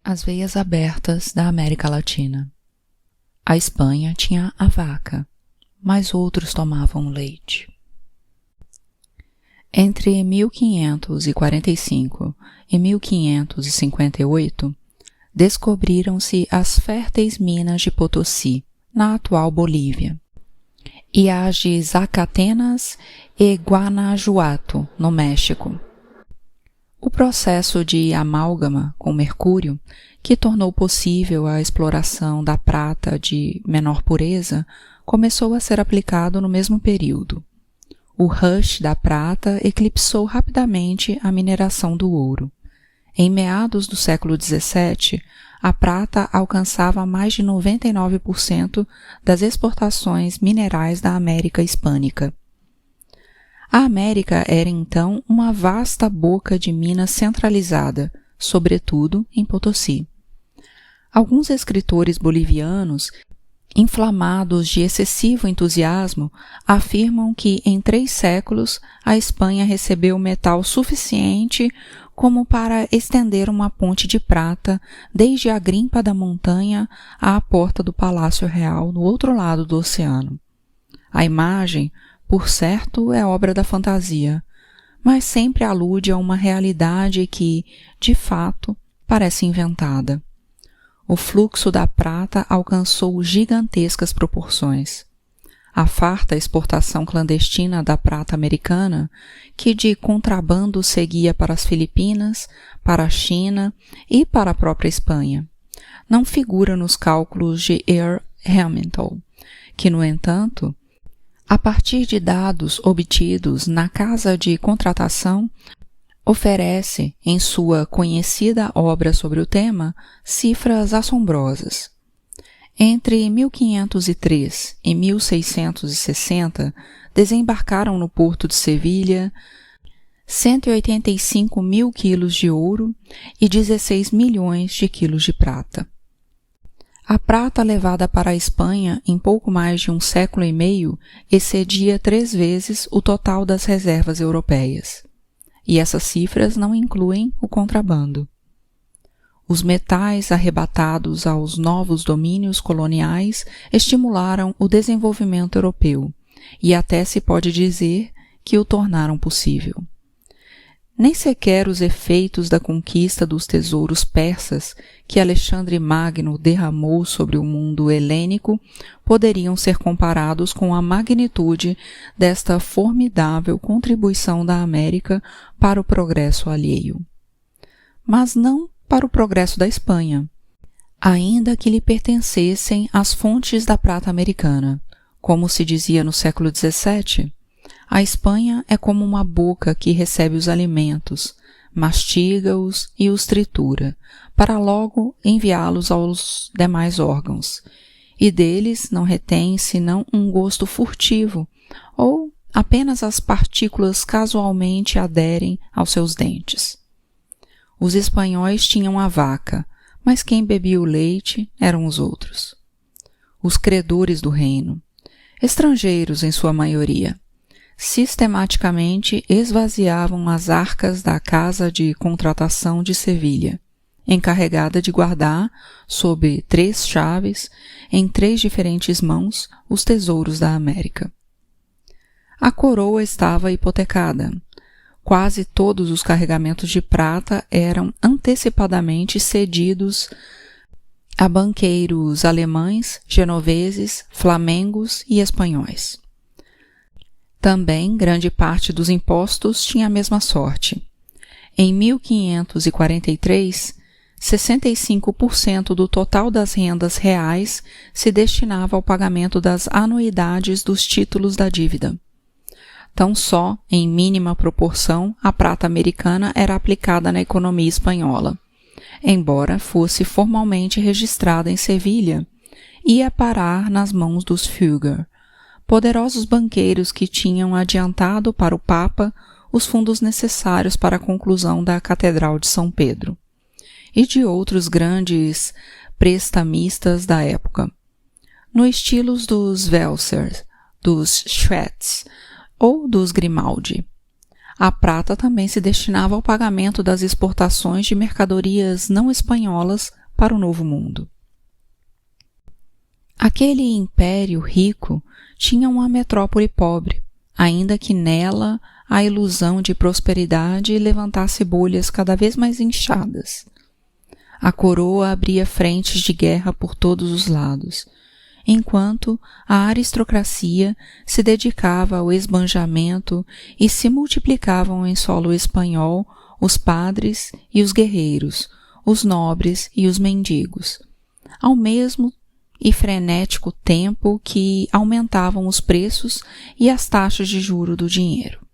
As veias abertas da América Latina. A Espanha tinha a vaca, mas outros tomavam leite. Entre 1545 e 1558, descobriram-se as férteis minas de Potosí, na atual Bolívia, e as de Zacatenas e Guanajuato, no México. O processo de amálgama com mercúrio, que tornou possível a exploração da prata de menor pureza, começou a ser aplicado no mesmo período. O rush da prata eclipsou rapidamente a mineração do ouro. Em meados do século XVII, a prata alcançava mais de 99% das exportações minerais da América Hispânica. A América era então uma vasta boca de minas centralizada, sobretudo em Potosí. Alguns escritores bolivianos, inflamados de excessivo entusiasmo, afirmam que em 3 séculos a Espanha recebeu metal suficiente como para estender uma ponte de prata desde a grimpa da montanha à porta do Palácio Real no outro lado do oceano. A imagem, por certo, é obra da fantasia, mas sempre alude a uma realidade que, de fato, parece inventada. O fluxo da prata alcançou gigantescas proporções. A farta exportação clandestina da prata americana, que de contrabando seguia para as Filipinas, para a China e para a própria Espanha, não figura nos cálculos de Earl Hamilton, que, no entanto, a partir de dados obtidos na casa de contratação, oferece, em sua conhecida obra sobre o tema, cifras assombrosas. Entre 1503 e 1660, desembarcaram no porto de Sevilha 185 mil quilos de ouro e 16 milhões de quilos de prata. A prata levada para a Espanha em pouco mais de um século e meio excedia 3 vezes o total das reservas europeias. E essas cifras não incluem o contrabando. Os metais arrebatados aos novos domínios coloniais estimularam o desenvolvimento europeu, e até se pode dizer que o tornaram possível. Nem sequer os efeitos da conquista dos tesouros persas que Alexandre Magno derramou sobre o mundo helênico poderiam ser comparados com a magnitude desta formidável contribuição da América para o progresso alheio. Mas não para o progresso da Espanha, ainda que lhe pertencessem as fontes da prata americana. Como se dizia no século XVII, a Espanha é como uma boca que recebe os alimentos, mastiga-os e os tritura, para logo enviá-los aos demais órgãos, e deles não retém senão um gosto furtivo, ou apenas as partículas casualmente aderem aos seus dentes. Os espanhóis tinham a vaca, mas quem bebia o leite eram os outros. Os credores do reino, estrangeiros em sua maioria, sistematicamente esvaziavam as arcas da casa de contratação de Sevilha, encarregada de guardar, sob 3 chaves, em 3 diferentes mãos, os tesouros da América. A coroa estava hipotecada. Quase todos os carregamentos de prata eram antecipadamente cedidos a banqueiros alemães, genoveses, flamengos e espanhóis. Também grande parte dos impostos tinha a mesma sorte. Em 1543, 65% do total das rendas reais se destinava ao pagamento das anuidades dos títulos da dívida. Tão só, em mínima proporção, a prata americana era aplicada na economia espanhola. Embora fosse formalmente registrada em Sevilha, ia parar nas mãos dos Fugger, poderosos banqueiros que tinham adiantado para o Papa os fundos necessários para a conclusão da Catedral de São Pedro, e de outros grandes prestamistas da época, no estilo dos Welser, dos Schwetz ou dos Grimaldi. a prata também se destinava ao pagamento das exportações de mercadorias não espanholas para o Novo Mundo. Aquele império rico tinha uma metrópole pobre, ainda que nela a ilusão de prosperidade levantasse bolhas cada vez mais inchadas. A coroa abria frentes de guerra por todos os lados, enquanto a aristocracia se dedicava ao esbanjamento e se multiplicavam em solo espanhol os padres e os guerreiros, os nobres e os mendigos, ao mesmo e frenético tempo que aumentavam os preços e as taxas de juro do dinheiro.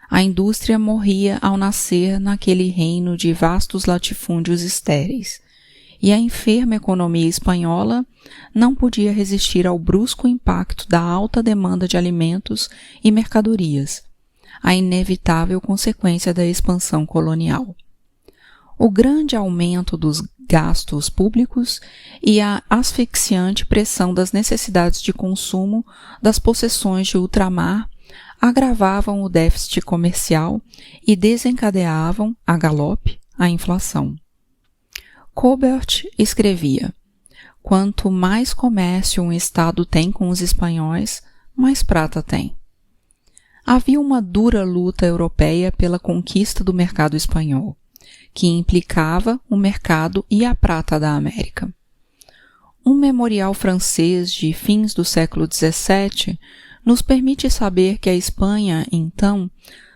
A indústria morria ao nascer naquele reino de vastos latifúndios estéreis, e a enferma economia espanhola não podia resistir ao brusco impacto da alta demanda de alimentos e mercadorias, a inevitável consequência da expansão colonial. O grande aumento dos gastos públicos e a asfixiante pressão das necessidades de consumo das possessões de ultramar agravavam o déficit comercial e desencadeavam, a galope, a inflação. Colbert escrevia: quanto mais comércio um Estado tem com os espanhóis, mais prata tem. Havia uma dura luta europeia pela conquista do mercado espanhol, que implicava o mercado e a prata da América. Um memorial francês de fins do século XVII nos permite saber que a Espanha, então,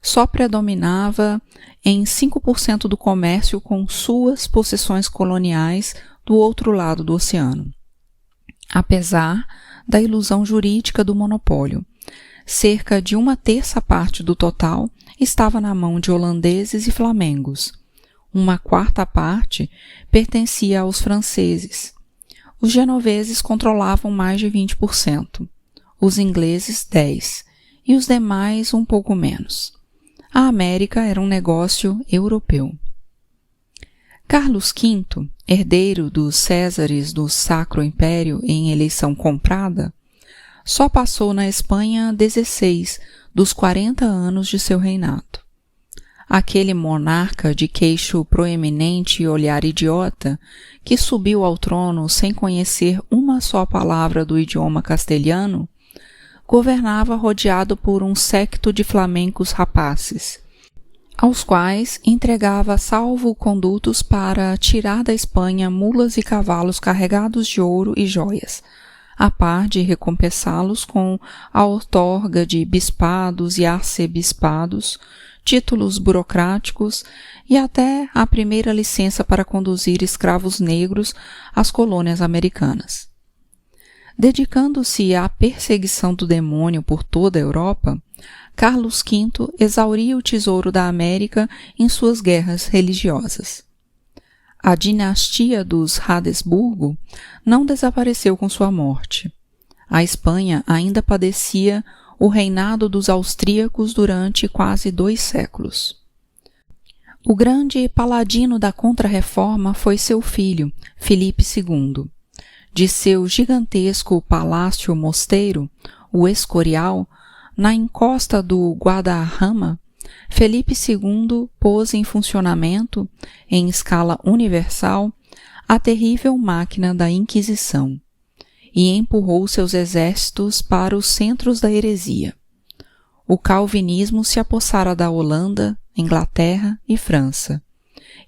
só predominava em 5% do comércio com suas possessões coloniais do outro lado do oceano. Apesar da ilusão jurídica do monopólio, cerca de 1/3 parte do total estava na mão de holandeses e flamengos. 1/4 parte pertencia aos franceses. Os genoveses controlavam mais de 20%, os ingleses 10% e os demais um pouco menos. A América era um negócio europeu. Carlos V, herdeiro dos Césares do Sacro Império em eleição comprada, só passou na Espanha 16 dos 40 anos de seu reinado. Aquele monarca de queixo proeminente e olhar idiota, que subiu ao trono sem conhecer uma só palavra do idioma castelhano, governava rodeado por um séquito de flamencos rapazes, aos quais entregava salvo-condutos para tirar da Espanha mulas e cavalos carregados de ouro e joias, a par de recompensá-los com a outorga de bispados e arcebispados, títulos burocráticos e até a primeira licença para conduzir escravos negros às colônias americanas. Dedicando-se à perseguição do demônio por toda a Europa, Carlos V exauria o tesouro da América em suas guerras religiosas. A dinastia dos Habsburgo não desapareceu com sua morte. A Espanha ainda padecia o reinado dos austríacos durante quase 2 séculos. O grande paladino da Contra-Reforma foi seu filho, Filipe II. De seu gigantesco palácio-mosteiro, o Escorial, na encosta do Guadarrama, Felipe II pôs em funcionamento, em escala universal, a terrível máquina da Inquisição e empurrou seus exércitos para os centros da heresia. O calvinismo se apossara da Holanda, Inglaterra e França,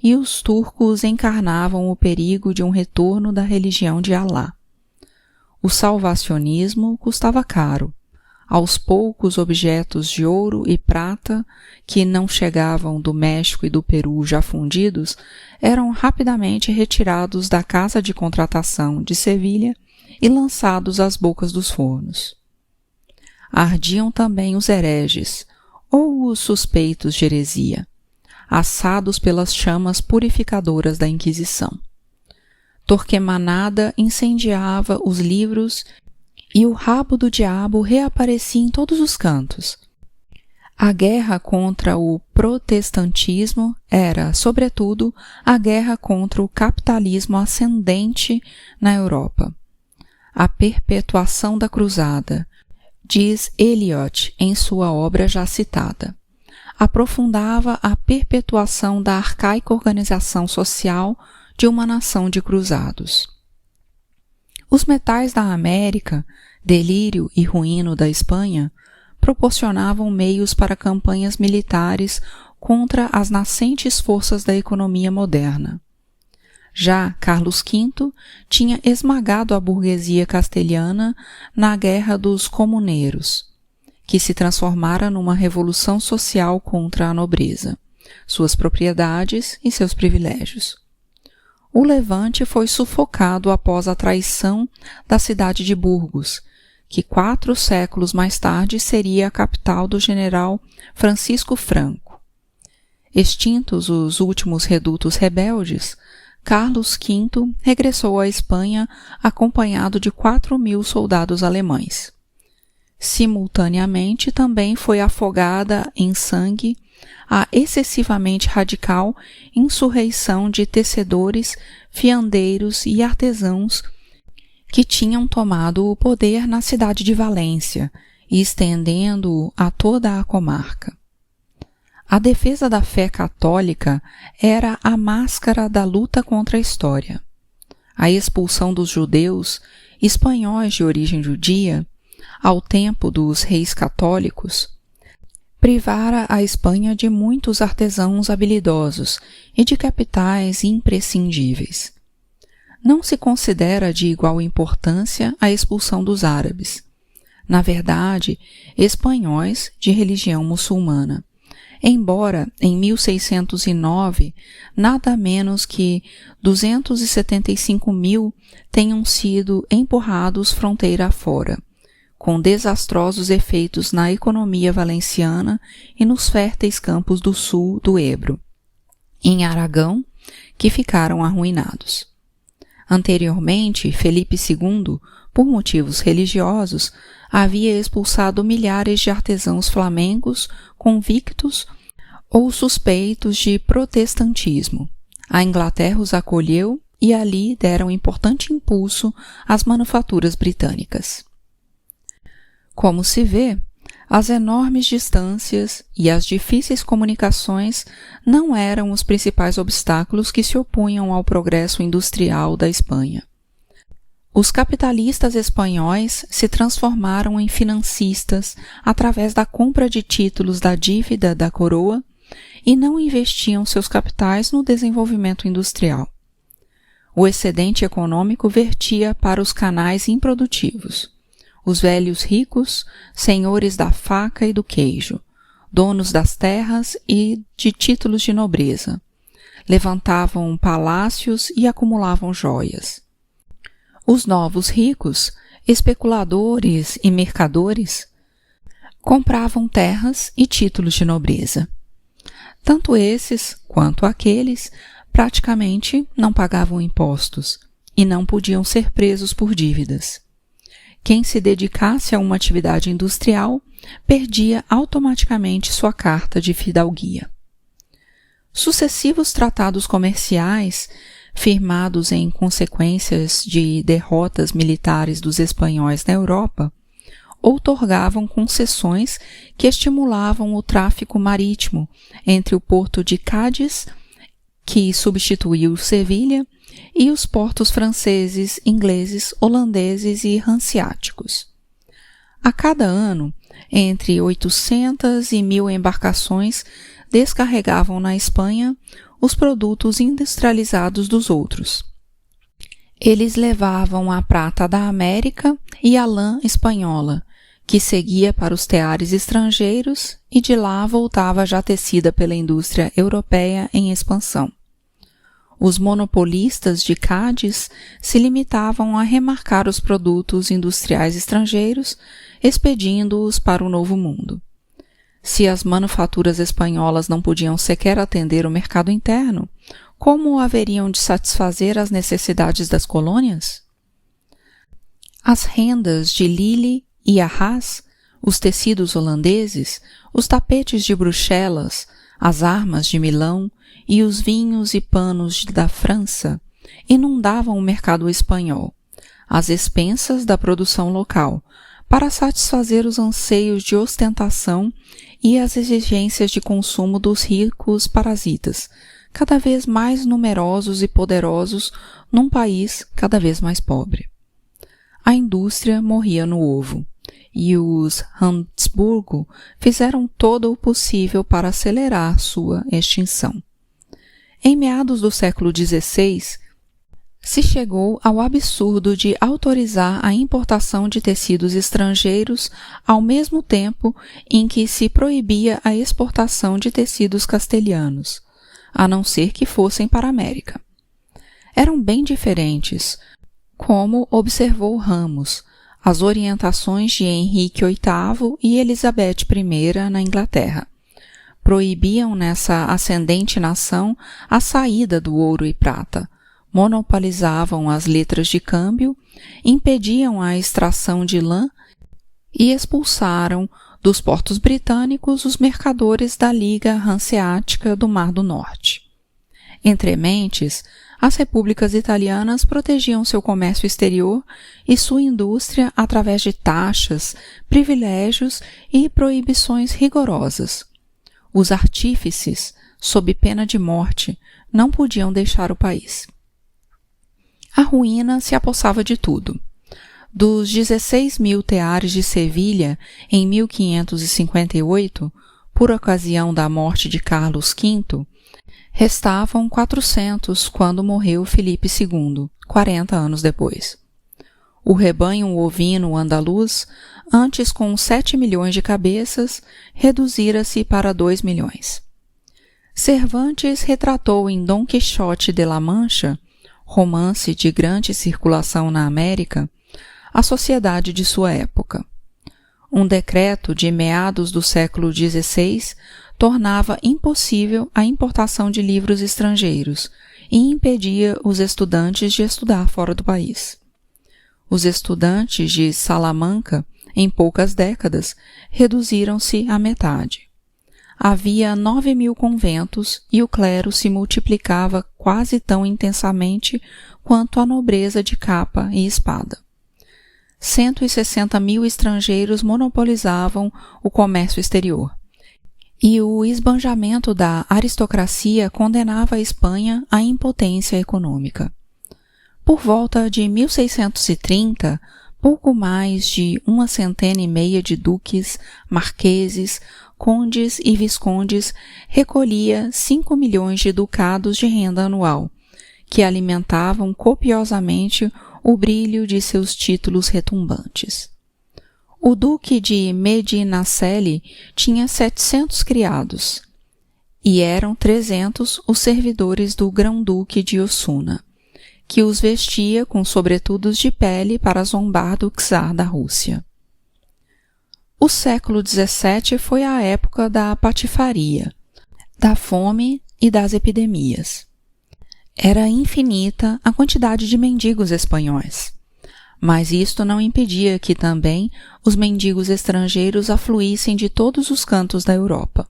e os turcos encarnavam o perigo de um retorno da religião de Alá. O salvacionismo custava caro. Aos poucos objetos de ouro e prata, que não chegavam do México e do Peru já fundidos, eram rapidamente retirados da casa de contratação de Sevilha e lançados às bocas dos fornos. Ardiam também os hereges, ou os suspeitos de heresia, assados pelas chamas purificadoras da Inquisição. Torquemanada incendiava os livros e o rabo do diabo reaparecia em todos os cantos. A guerra contra o protestantismo era, sobretudo, a guerra contra o capitalismo ascendente na Europa. A perpetuação da cruzada, diz Eliot em sua obra já citada. aprofundava a perpetuação da arcaica organização social de uma nação de cruzados. Os metais da América, delírio e ruíno da Espanha, proporcionavam meios para campanhas militares contra as nascentes forças da economia moderna. Já Carlos V tinha esmagado a burguesia castelhana na Guerra dos Comuneiros, que se transformara numa revolução social contra a nobreza, suas propriedades e seus privilégios. O Levante foi sufocado após a traição da cidade de Burgos, que 4 séculos mais tarde seria a capital do general Francisco Franco. Extintos os últimos redutos rebeldes, Carlos V regressou à Espanha acompanhado de 4.000 soldados alemães. Simultaneamente, também foi afogada em sangue a excessivamente radical insurreição de tecedores, fiandeiros e artesãos que tinham tomado o poder na cidade de Valência e estendendo-o a toda a comarca. A defesa da fé católica era a máscara da luta contra a história. A expulsão dos judeus, espanhóis de origem judia, ao tempo dos reis católicos, privara a Espanha de muitos artesãos habilidosos e de capitais imprescindíveis. Não se considera de igual importância a expulsão dos árabes. Na verdade, espanhóis de religião muçulmana, embora em 1609 nada menos que 275.000 tenham sido empurrados fronteira afora, com desastrosos efeitos na economia valenciana e nos férteis campos do sul do Ebro, em Aragão, que ficaram arruinados. Anteriormente, Felipe II, por motivos religiosos, havia expulsado milhares de artesãos flamengos convictos ou suspeitos de protestantismo. A Inglaterra os acolheu e ali deram importante impulso às manufaturas britânicas. Como se vê, as enormes distâncias e as difíceis comunicações não eram os principais obstáculos que se opunham ao progresso industrial da Espanha. Os capitalistas espanhóis se transformaram em financistas através da compra de títulos da dívida da coroa e não investiam seus capitais no desenvolvimento industrial. O excedente econômico vertia para os canais improdutivos. Os velhos ricos, senhores da faca e do queijo, donos das terras e de títulos de nobreza, levantavam palácios e acumulavam joias. Os novos ricos, especuladores e mercadores, compravam terras e títulos de nobreza. Tanto esses quanto aqueles praticamente não pagavam impostos e não podiam ser presos por dívidas. Quem se dedicasse a uma atividade industrial perdia automaticamente sua carta de fidalguia. Sucessivos tratados comerciais, firmados em consequências de derrotas militares dos espanhóis na Europa, outorgavam concessões que estimulavam o tráfico marítimo entre o porto de Cádiz, que substituiu Sevilha, e os portos franceses, ingleses, holandeses e hanseáticos. A cada ano, entre 800 e 1.000 embarcações descarregavam na Espanha os produtos industrializados dos outros. Eles levavam a prata da América e a lã espanhola, que seguia para os teares estrangeiros e de lá voltava já tecida pela indústria europeia em expansão. Os monopolistas de Cádiz se limitavam a remarcar os produtos industriais estrangeiros, expedindo-os para o Novo Mundo. Se as manufaturas espanholas não podiam sequer atender o mercado interno, como haveriam de satisfazer as necessidades das colônias? As rendas de Lille e Arras, os tecidos holandeses, os tapetes de Bruxelas, as armas de Milão e os vinhos e panos da França inundavam o mercado espanhol, às expensas da produção local, para satisfazer os anseios de ostentação e as exigências de consumo dos ricos parasitas, cada vez mais numerosos e poderosos num país cada vez mais pobre. A indústria morria no ovo, e os Habsburgo fizeram todo o possível para acelerar sua extinção. Em meados do século XVI, se chegou ao absurdo de autorizar a importação de tecidos estrangeiros ao mesmo tempo em que se proibia a exportação de tecidos castelhanos, a não ser que fossem para a América. Eram bem diferentes, como observou Ramos, as orientações de Henrique VIII e Elizabeth I na Inglaterra. Proibiam nessa ascendente nação a saída do ouro e prata, monopolizavam as letras de câmbio, impediam a extração de lã e expulsaram dos portos britânicos os mercadores da Liga Hanseática do Mar do Norte. Entrementes, as repúblicas italianas protegiam seu comércio exterior e sua indústria através de taxas, privilégios e proibições rigorosas. Os artífices, sob pena de morte, não podiam deixar o país. A ruína se apossava de tudo. Dos 16.000 teares de Sevilha em 1558, por ocasião da morte de Carlos V, restavam 400 quando morreu Filipe II, 40 anos depois. O rebanho ovino andaluz, antes com 7 milhões de cabeças, reduzira-se para 2 milhões. Cervantes retratou em Dom Quixote de la Mancha, romance de grande circulação na América, a sociedade de sua época. Um decreto de meados do século XVI tornava impossível a importação de livros estrangeiros e impedia os estudantes de estudar fora do país. Os estudantes de Salamanca, em poucas décadas, reduziram-se à metade. Havia 9.000 conventos e o clero se multiplicava quase tão intensamente quanto a nobreza de capa e espada. 160.000 estrangeiros monopolizavam o comércio exterior, e o esbanjamento da aristocracia condenava a Espanha à impotência econômica. Por volta de 1630, pouco mais de 150 de duques, marqueses, condes e viscondes recolhia 5 milhões de ducados de renda anual, que alimentavam copiosamente o brilho de seus títulos retumbantes. O duque de Medinaceli tinha 700 criados, e eram 300 os servidores do grão-duque de Osuna, que os vestia com sobretudos de pele para zombar do czar da Rússia. O século XVII foi a época da patifaria, da fome e das epidemias. Era infinita a quantidade de mendigos espanhóis, mas isto não impedia que também os mendigos estrangeiros afluíssem de todos os cantos da Europa.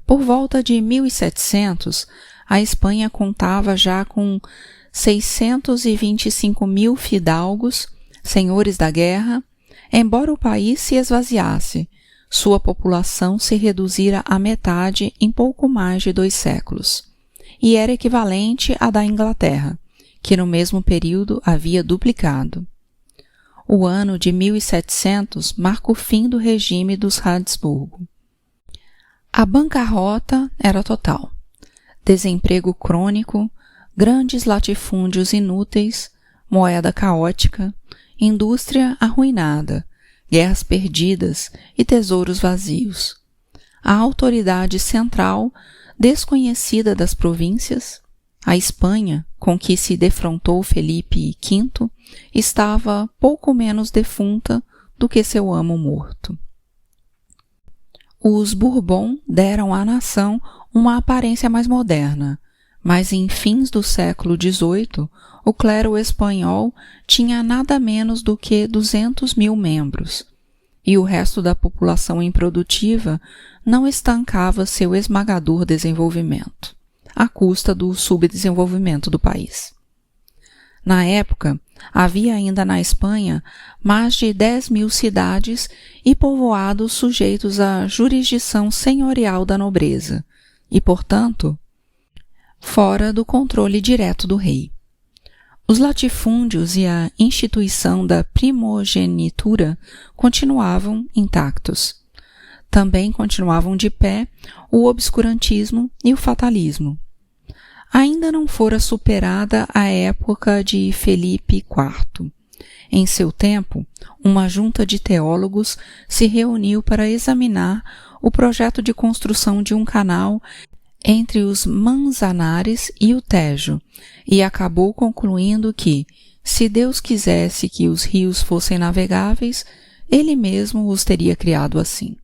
Por volta de 1700, a Espanha contava já com 625.000 fidalgos, senhores da guerra. Embora o país se esvaziasse, sua população se reduzira à metade em pouco mais de 2 séculos, e era equivalente à da Inglaterra, que no mesmo período havia duplicado. O ano de 1700 marca o fim do regime dos Habsburgo. A bancarrota era total. Desemprego crônico, grandes latifúndios inúteis, moeda caótica, indústria arruinada, guerras perdidas e tesouros vazios. A autoridade central, desconhecida das províncias, a Espanha, com que se defrontou Felipe V, estava pouco menos defunta do que seu amo morto. Os Bourbon deram à nação uma aparência mais moderna, mas em fins do século XVIII, o clero espanhol tinha nada menos do que 200.000 membros, e o resto da população improdutiva não estancava seu esmagador desenvolvimento, à custa do subdesenvolvimento do país. Na época, havia ainda na Espanha mais de 10.000 cidades e povoados sujeitos à jurisdição senhorial da nobreza e, portanto, fora do controle direto do rei. Os latifúndios e a instituição da primogenitura continuavam intactos. Também continuavam de pé o obscurantismo e o fatalismo. Ainda não fora superada a época de Felipe IV. Em seu tempo, uma junta de teólogos se reuniu para examinar o projeto de construção de um canal entre os Manzanares e o Tejo, e acabou concluindo que, se Deus quisesse que os rios fossem navegáveis, ele mesmo os teria criado assim.